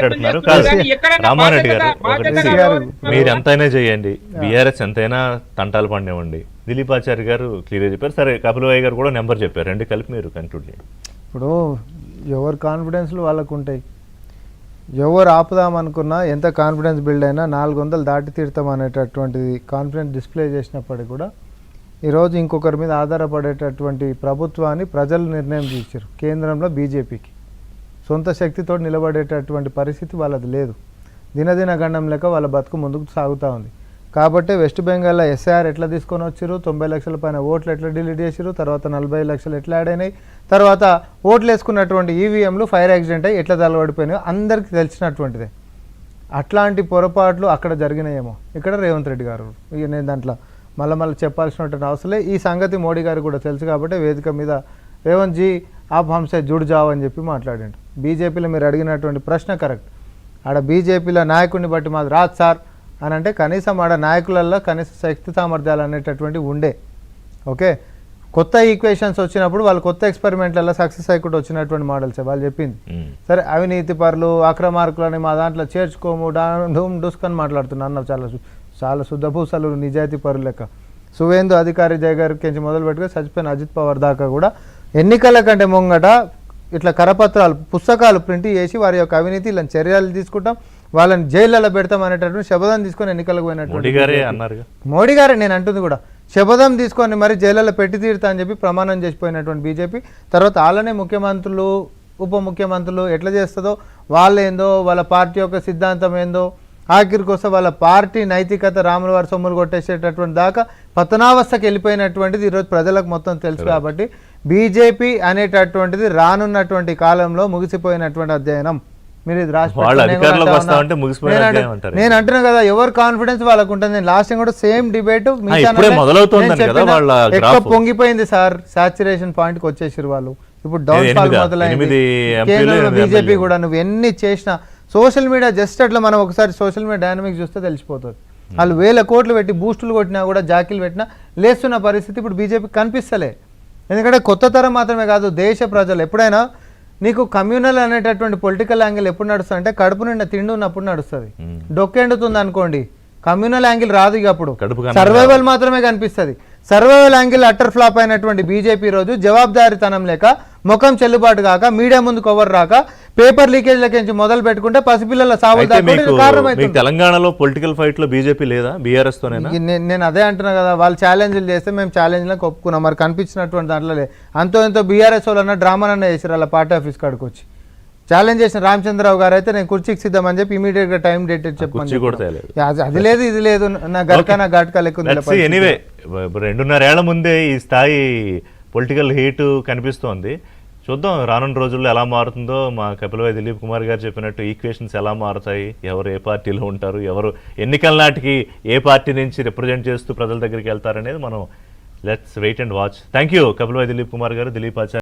మాట్లాడుతున్నారు కాదు రామారెడ్డి గారు ఒకటి మీరు ఎంతైనా చేయండి బీఆర్ఎస్ ఎంతైనా తంటాలు పడినివ్వండి దిలీపాచారి గారు క్లియర్ చెప్పారు సరే కపిలవయ్య గారు కూడా నెంబర్ చెప్పారు రెండు కలిపి మీరు కన్క్లూడ్ చేయండి ఇప్పుడు ఎవరు కాన్ఫిడెన్స్లు వాళ్ళకు ఉంటాయి ఎవరు ఆపుదామనుకున్నా ఎంత కాన్ఫిడెన్స్ బిల్డ్ అయినా 400 దాటి తీరుతాం అనేటటువంటిది కాన్ఫిడెన్స్ డిస్ప్లే చేసినప్పటికీ కూడా ఈరోజు ఇంకొకరి మీద ఆధారపడేటటువంటి ప్రభుత్వాన్ని ప్రజలు నిర్ణయం చేశారు కేంద్రంలో బీజేపీకి సొంత శక్తితో నిలబడేటటువంటి పరిస్థితి వాళ్ళది లేదు దినదిన గండం లెక్క వాళ్ళ బతుకు ముందుకు సాగుతూ ఉంది కాబట్టి వెస్ట్ బెంగాల్లో ఎస్ఐఆర్ ఎట్లా తీసుకొని వచ్చారు 90 లక్షల పైన ఓట్లు ఎట్లా డిలీట్ చేశారు తర్వాత 40 లక్షలు ఎట్లా యాడ్ అయినాయి తర్వాత ఓట్లు వేసుకున్నటువంటి ఈవీఎంలు ఫైర్ యాక్సిడెంట్ అయ్యి ఎట్లా తలబడిపోయినాయో అందరికీ తెలిసినటువంటిదే అట్లాంటి పొరపాట్లు అక్కడ జరిగినాయేమో ఇక్కడ రేవంత్ రెడ్డి గారు ఇక నేను దాంట్లో మళ్ళీ చెప్పాల్సినటువంటి అవసరం ఈ సంగతి మోడీ గారికి కూడా తెలుసు కాబట్టి వేదిక మీద రేవంత్ జీ ఆప్ హంసే జుడ్ జావ్ అని చెప్పి మాట్లాడిండు బీజేపీలో మీరు అడిగినటువంటి ప్రశ్న కరెక్ట్ ఆడ బీజేపీలో నాయకుడిని బట్టి మాది రాదు సార్ అని అంటే కనీసం ఆడ నాయకులలో కనీస శక్తి సామర్థ్యాలు అనేటటువంటివి ఉండే ఓకే కొత్త ఈక్వేషన్స్ వచ్చినప్పుడు వాళ్ళు కొత్త ఎక్స్పెరిమెంట్లలో సక్సెస్ అయ్యకుండా వచ్చినటువంటి మోడల్సే వాళ్ళు చెప్పింది సరే అవినీతి పరులు అక్రమార్కులని మా దాంట్లో చేర్చుకోము ధూమ్ డుస్కని మాట్లాడుతున్నారు చాలా శుద్ధభూసలు నిజాయితీ పరులు లెక్క సువేందు అధికారి దగ్గరికి మొదలు పెట్టుకుని చచ్చిపోయిన అజిత్ పవార్ దాకా కూడా ఎన్నికల కంటే ముంగట ఇట్లా కరపత్రాలు పుస్తకాలు ప్రింట్ చేసి వారి యొక్క అవినీతి ఇలా చర్యలు తీసుకుంటాం వాళ్ళని జైళ్ళలో పెడతాం అనేటటువంటి శపథం తీసుకొని ఎన్నికలకు పోయినటువంటి మోడీ గారే నేను అంటుంది కూడా శపథం తీసుకొని మరి జైళ్ళలో పెట్టి తీరుతా అని చెప్పి ప్రమాణం చేసిపోయినటువంటి బీజేపీ తర్వాత వాళ్ళనే ముఖ్యమంత్రులు ఉప ముఖ్యమంత్రులు ఎట్లా చేస్తుందో వాళ్ళు ఏందో వాళ్ళ పార్టీ యొక్క సిద్ధాంతం ఏందో ఆఖరికి వస్తే వాళ్ళ పార్టీ నైతికత రాముల వారి సొమ్ములు కొట్టేసేటటువంటి దాకా పతనావస్థకి వెళ్ళిపోయినటువంటిది ఈరోజు ప్రజలకు మొత్తం తెలుసు కాబట్టి బీజేపీ అనేటటువంటిది రానున్నటువంటి కాలంలో ముగిసిపోయినటువంటి అధ్యయనం మీరు ఇది రాసి నేను అంటున్నా కదా ఎవరు కాన్ఫిడెన్స్ వాళ్ళకు ఉంటుంది నేను లాస్ట్ టైం కూడా సేమ్ డిబేట్ ఎక్కువ పొంగిపోయింది సార్ సాచురేషన్ పాయింట్కి వచ్చేసారు వాళ్ళు ఇప్పుడు డౌన్ ఫాల్ మొదలైంది కేంద్రంలో బీజేపీ కూడా నువ్వు ఎన్ని చేసినా సోషల్ మీడియా జస్ట్ అట్లా మనం ఒకసారి సోషల్ మీడియా డైనమిక్స్ చూస్తే తెలిసిపోతుంది వాళ్ళు 1000 కోట్లు పెట్టి బూస్టులు కొట్టినా కూడా జాకీలు పెట్టినా లేస్తున్న పరిస్థితి ఇప్పుడు బీజేపీ కనిపిస్తలే ఎందుకంటే కొత్త తరం మాత్రమే కాదు దేశ ప్రజలు ఎప్పుడైనా నీకు కమ్యూనల్ అనేటటువంటి పొలిటికల్ యాంగిల్ ఎప్పుడు నడుస్తుంది అంటే కడుపు నిండా తిండి ఉన్నప్పుడు నడుస్తుంది డొక్కెండుతుంది అనుకోండి కమ్యూనల్ యాంగిల్ రాదు ఇక అప్పుడు సర్వైవల్ మాత్రమే కనిపిస్తుంది సర్వైవల్ యాంగిల్ అటర్ ఫ్లాప్ అయినటువంటి బీజేపీ రోజు జవాబుదారీతనం లేక ముఖం చెల్లుబాటు కాక మీడియా ముందు కవర్ రాక పేపర్ లీకేజ్లకి మొదలు పెట్టుకుంటే పసిపిల్లల సాగు తెలంగాణలో పొలిటికల్ ఫైట్ లో బీజేపీ లేదా బీఆర్ఎస్ తో నేను అదే అంటున్నా కదా వాళ్ళు ఛాలెంజ్లు చేస్తే మేము ఛాలెంజ్లకు ఒప్పుకున్నాం మరి కనిపించినటువంటి దాంట్లో అంతో ఎంతో బీఆర్ఎస్ వాళ్ళన్నా డ్రామానన్నా చేసారు అలా పార్టీ ఆఫీస్ కాడికి వచ్చి ఛాలెంజ్ చేసిన రామచంద్రరావు గారు అయితే నేను కుర్చీకి సిద్ధమని చెప్పి ఇమీడియట్ గా టైం డేట్ చెప్పాను అది లేదు ఇది లేదు నా గట్కా నా ఘాట్కా లెక్క ఎనీవే 2.5 ఏళ్ల ముందే ఈ స్థాయి పొలిటికల్ హీట్ కనిపిస్తోంది చూద్దాం రానున్న రోజుల్లో ఎలా మారుతుందో మా కపిలవయ్య దిలీప్ కుమార్ గారు చెప్పినట్టు ఈక్వేషన్స్ ఎలా మారుతాయి ఎవరు ఏ పార్టీలో ఉంటారు ఎవరు ఎన్నికల నాటికి ఏ పార్టీ నుంచి రిప్రజెంట్ చేస్తూ ప్రజల దగ్గరికి వెళ్తారనేది మనం let's wait and watch thank you Kapilavayya Dileep Kumar గారు దిలీప్ ఆచార్య